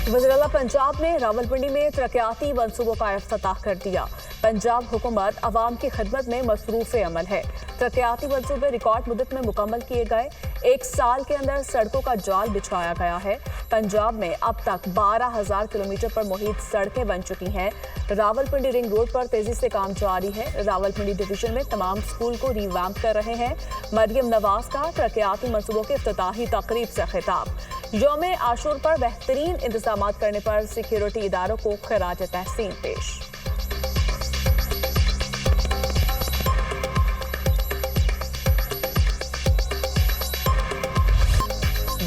वज़ीर-ए-आला पंजाब ने रावलपिंडी में तरक्याती मंसूबों का इफ्तिताह कर दिया। पंजाब हुकूमत अवाम की खिदमत में मसरूफ़ अमल है। तरक्याती मंसूबे रिकॉर्ड मुद्दत में मुकम्मल किए गए। 1 साल के अंदर सड़कों का जाल बिछाया गया है। पंजाब में अब तक 12,000 किलोमीटर पर मुहित सड़कें बन चुकी हैं। रावलपिंडी रिंग रोड पर तेजी से काम जारी है। रावलपिंडी डिवीजन में तमाम स्कूल को रिवैम्प कर रहे हैं। मरियम नवाज का तरक्याती मंसूबों के इफ्तिताही तकरीब से खिताब। यौम आशूर पर बेहतरीन इंतजाम करने पर सिक्योरिटी इदारों को खिराज तहसीन पेश।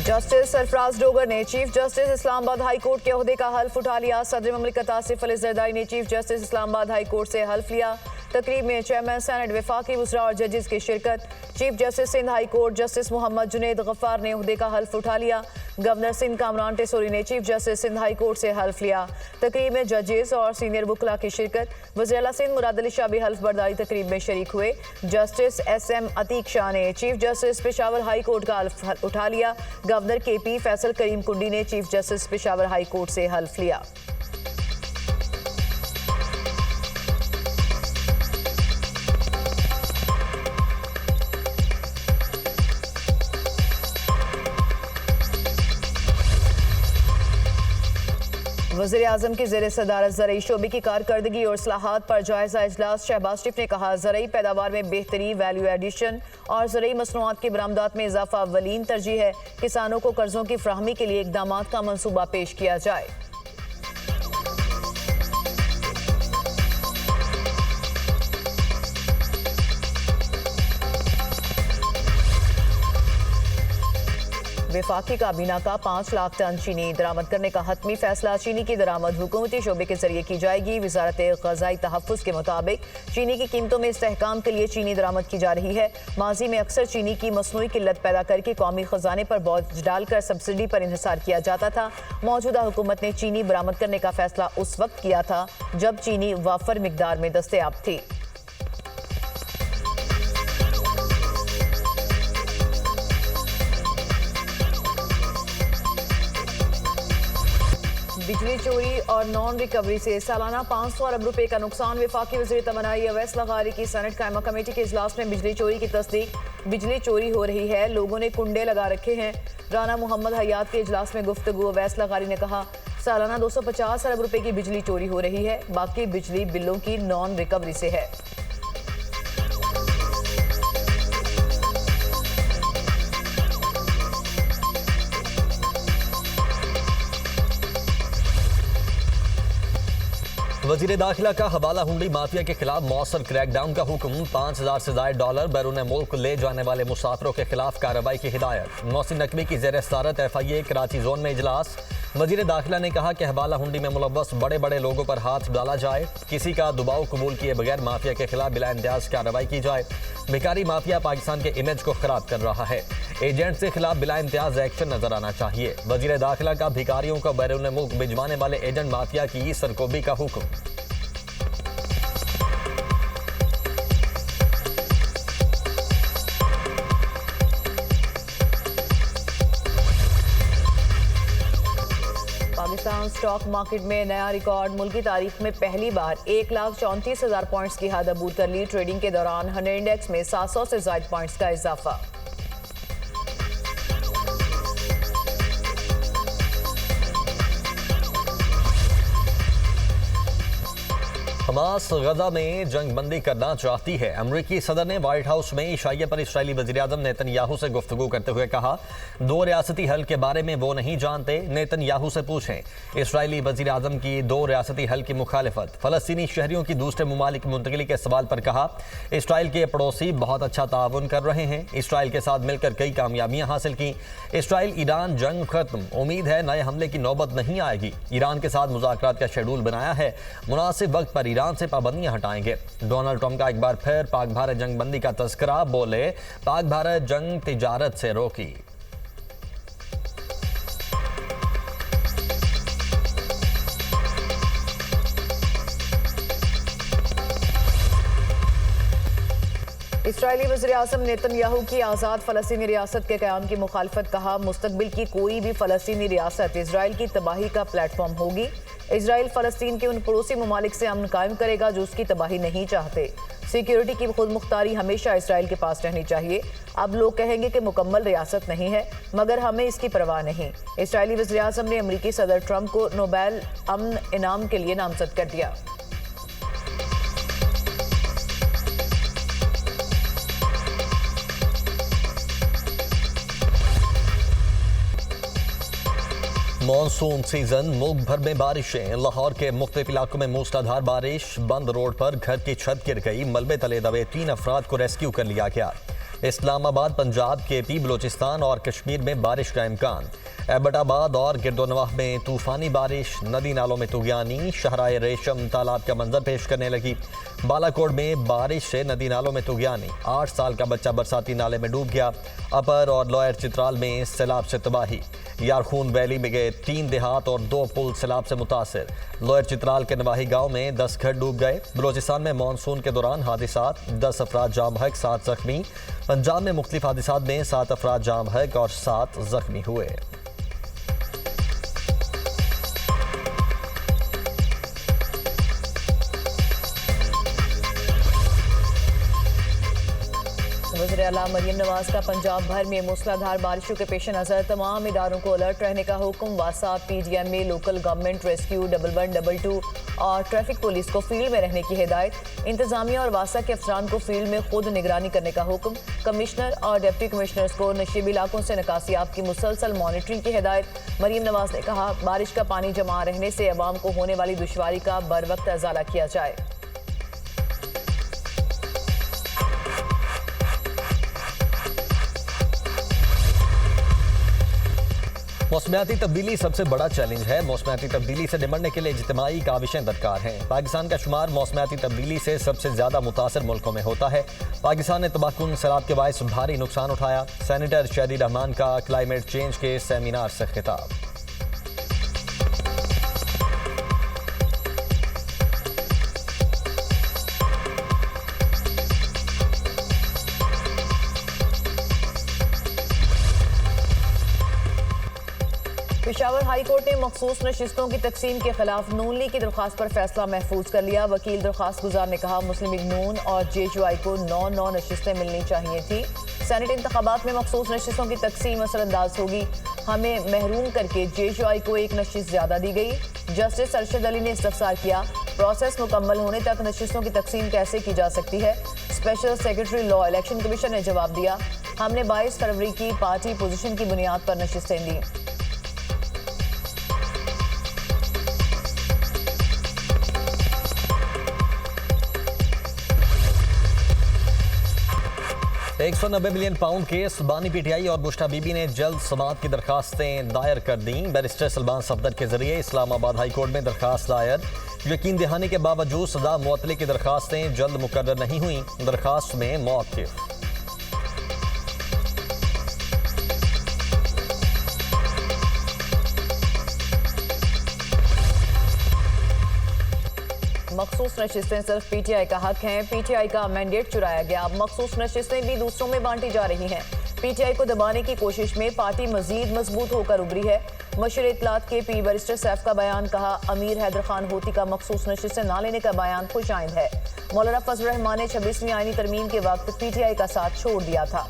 जस्टिस सरफराज डोगर ने chief justice Islamabad high court के ओहदे का हल्फ उठा लिया। सदर ममलिकत आसिफ अली जरदारी ने chief justice Islamabad high court से हल्फ लिया। तकरीब में चेयरमैन सेनेट, वफाकी वज़रा और जजेस की शिरकत। Chief justice Sindh high court justice Mohammad Junaid Ghaffar ने ओहदे का हल्फ उठा लिया। गवर्नर सिंध कामरान टेसोरी ने chief justice Sindh high court से हल्फ लिया। तकरीब में जजेस और सीनियर वकला की शिरकत। वज़ीर-ए-आला सिंध मुराद अली शाह भी हल्फ बर्दारी तकरीब में शरीक हुए। जस्टिस SM अतीक शाह ने chief justice Peshawar high court का हल्फ उठा लिया। गवर्नर KP फैसल करीम कुंडी ने chief justice Peshawar high court से हल्फ लिया। वज़ीर-ए-आज़म की ज़ेर सदारत ज़रई शोबे की कारकर्दगी और इस्लाहात पर जायज़ा इजलास। शहबाज शरीफ ने कहा, ज़रई पैदावार में बेहतरी, वैल्यू एडिशन और ज़रई मसनूआत की बरामदात में इजाफा अव्वलीन तरजीह है। किसानों को कर्जों की फ्राहमी के लिए इक़दामात का मनसूबा पेश किया जाए। वफाकी काबीना का 5 लाख टन चीनी दरामद करने का हतमी फैसला। चीनी की दरामद हुकूमती शोबे के जरिए की जाएगी। वजारत ग़ज़ाई तहफ़्फ़ुज़ के मुताबिक चीनी की कीमतों में इस्तेहकाम के लिए चीनी दरामद की जा रही है। माजी में अक्सर चीनी की मसनूई किल्लत पैदा करके कौमी ख़जाने पर बोझ डालकर सब्सिडी पर इन्हिसार किया जाता था। मौजूदा हुकूमत ने चीनी बरामद करने का फैसला उस वक्त किया था जब चीनी वाफर मिकदार में दस्तयाब थी। बिजली चोरी और नॉन रिकवरी से सालाना 500 अरब रुपए का नुकसान। वफाकी वज़ीर तमन्नाई अवैस लगारी की सेनेट कायमा कमेटी के इजलास में बिजली चोरी की तस्दीक। बिजली चोरी हो रही है, लोगों ने कुंडे लगा रखे हैं। राना मोहम्मद हयात के इजलास में गुफ्तगू। अवैस लगारी ने कहा, सालाना 250 अरब रुपए की बिजली चोरी हो रही है, बाकी बिजली बिलों की नॉन रिकवरी से है। वज़ीर दाखिला का हवाला हुंडी माफिया के खिलाफ मौसर क्रैकडाउन का हुक्म। 5,000 से ज़ायद डॉलर बैरून मुल्क ले जाने वाले मुसाफिरों के खिलाफ कार्रवाई की हिदायत। मोहसिन नकवी की ज़ेर सदारत FIA कराची जोन में इजलास। वज़ीर दाखिला ने कहा कि हवाला हुंडी में मुलव्वस बड़े बड़े लोगों पर हाथ डाला जाए, किसी का दबाव कबूल किए बगैर माफिया के खिलाफ बिला इम्तियाज कार्रवाई की जाए। भिखारी माफिया पाकिस्तान के इमेज को खराब कर रहा है, एजेंट्स के खिलाफ बिला इम्तियाज एक्शन नजर आना चाहिए। वज़ीर दाखिला का भिखारियों को बैरून मुल्क भिजवाने वाले एजेंट माफिया की सरकोबी का हुक्म। पाकिस्तान स्टॉक मार्केट में नया रिकॉर्ड। मुल्की तारीख में पहली बार 1,34,000 पॉइंट्स की हद अबूर कर ली। ट्रेडिंग के दौरान 100 इंडेक्स में 700 से ज़ायद पॉइंट्स का इजाफा। हमास गजा में जंग बंदी करना चाहती है। अमरीकी सदर ने व्हाइट हाउस में इशाइया पर इसराइली वज़ीर-ए-आज़म नेतन्याहू से गुफ्तगू करते हुए कहा, 2 रियासती हल के बारे में वो नहीं जानते, नेतन्याहू से पूछें। इसराइली वज़ीर-ए-आज़म की 2 रियासती हल की मुखालिफत। फ़लस्तीनी शहरियों की दूसरे ममालिक मुंतकिली के सवाल पर कहा, इसराइल के पड़ोसी बहुत अच्छा ताउन कर रहे हैं, इसराइल के साथ मिलकर कई कामयाबियां हासिल की। इसराइल ईरान जंग खत्म, उम्मीद है नए हमले की नौबत नहीं आएगी। ईरान के साथ मुज़ाकरात का शेड्यूल बनाया है, मुनासिब वक्त पर ईरान से पाबंदियां हटाएंगे। डोनाल्ड ट्रंप का एक बार फिर पाक भारत जंग बंदी का तस्करा। बोले, पाक भारत जंग तिजारत से रोकी। इसराइली वज़ीर-ए-आज़म नेतन्याहू की आज़ाद फ़लस्तीनी रियासत के क़याम की मुखालफत। कहा, मुस्तक़बिल की कोई भी फ़लस्तीनी रियासत इसराइल की तबाही का प्लेटफॉर्म होगी। इसराइल फ़लस्तीन के उन पड़ोसी ममालिक से अमन कायम करेगा जो उसकी तबाही नहीं चाहते। सिक्योरिटी की खुद मुख्तारी हमेशा इसराइल के पास रहनी चाहिए। अब लोग कहेंगे कि मुकम्मल रियासत नहीं है, मगर हमें इसकी परवाह नहीं। इसराइली वज़ीर-ए-आज़म ने अमरीकी सदर ट्रंप को नोबेल अमन इनाम के लिए नामज़द कर दिया। मॉनसून सीजन, मुल्क भर में बारिशें। लाहौर के मुख्तलिफ इलाकों में मूसलाधार बारिश। बंद रोड पर घर की छत गिर गई, मलबे तले दबे 3 अफराद को रेस्क्यू कर लिया गया। इस्लामाबाद, पंजाब, केपी, बलूचिस्तान और कश्मीर में बारिश का इम्कान। एबटाबाद और गिरदोनवाह में तूफानी बारिश। नदी नालों में तुगयानी, शहराए रेशम तालाब का मंजर पेश करने लगी। बालाकोट में बारिश से नदी नालों में तुगयानी। 8 साल का बच्चा बरसाती नाले में डूब गया। अपर और लोअर चित्राल में सैलाब से तबाही। यारखून वैली में गए 3 देहात और 2 पुल सैलाब से मुतासिर। लोअर चित्राल के नवाही गांव में 10 घर डूब गए। बलूचिस्तान में मानसून के दौरान हादसात, 10 अफराद जाम बहक, 7 जख्मी। पंजाब में मुख्तलिफ हादसात में 7 अफराद जाम बहक और 7 जख्मी हुए। वज़ीर आला मरियम नवाज का पंजाब भर में मूसलाधार बारिशों के पेश नज़र तमाम इदारों को अलर्ट रहने का हुक्म। वासा, PDMA, लोकल गवर्नमेंट रेस्क्यू, 112 और ट्रैफिक पुलिस को फील्ड में रहने की हिदायत। इंतजामिया और वासा के अफसरान को फील्ड में खुद निगरानी करने का हुक्म। कमिश्नर और डिप्टी कमिश्नर्स को नशीबी इलाकों से निकासियाब की मुसलसल मॉनिटरिंग की हिदायत। मरियम नवाज ने कहा, बारिश का पानी जमा रहने से अवाम को होने वाली दुश्वारी का बर वक्त अजाला किया जाए। मौसमियाती तब्दीली सबसे बड़ा चैलेंज है। मौसमियाती तब्दीली से निपटने के लिए इज्तिमाई काविशें दरकार हैं। पाकिस्तान का शुमार मौसमियाती तब्दीली से सबसे ज्यादा मुतासर मुल्कों में होता है। पाकिस्तान ने तबाहकुन सैलाब के बायस भारी नुकसान उठाया। सेनेटर शहदी रहमान का क्लाइमेट चेंज के सेमिनार से खिताब। पेशावर हाई कोर्ट ने मखसूस नशिस्तों की तकसीम के खिलाफ नून लीग की दरख्वास्त पर फैसला महफूज कर लिया। वकील दरख्वास्त गुजार ने कहा, मुस्लिम लीग नून और JUI को 9 नशिस्तें मिलनी चाहिए थी। सेनेट इंतखाबात में मखसूस नशिस्तों की तकसीम असरअंदाज होगी। हमें महरूम करके JUI को 1 नशिस्त ज़्यादा दी गई। जस्टिस अरशद अली ने इस्तफसार किया, प्रोसेस मुकम्मल होने तक नशिस्तों की तकसीम कैसे की जा सकती है। Special secretary law election commission ने जवाब दिया, हमने 22 फरवरी की पार्टी पोजीशन की बुनियाद पर नशिस्तें दी। £190 मिलियन केस। बानी PTI और बुश्रा बीबी ने जल्द समाअत की दरखास्तें दायर कर दी। बैरिस्टर सलमान सफदर के जरिए इस्लामाबाद हाई कोर्ट में दरखास्त दायर। यकीन दहाने के बावजूद सजा मुअत्तली की दरखास्तें जल्द मुकर्रर नहीं हुई। दरखास्त में मौक़िफ़। मखसूस नशिस्तें सिर्फ PTI का हक हैं। PTI का मैंडेट चुराया गया। अब मखसूस नशिस्तें भी दूसरों में बांटी जा रही हैं। PTI को दबाने की कोशिश में पार्टी मजीद मजबूत होकर उभरी है। मशहूर इत्तलात के पी बैरिस्टर सैफ का बयान। कहा, अमीर हैदर खान होती का मखसूस नशिस्तें ना लेने का बयान खुश आइंद है। मौलाना फजल रहमान ने 26वीं आईनी तरमीम के वक्त PTI का साथ छोड़ दिया था।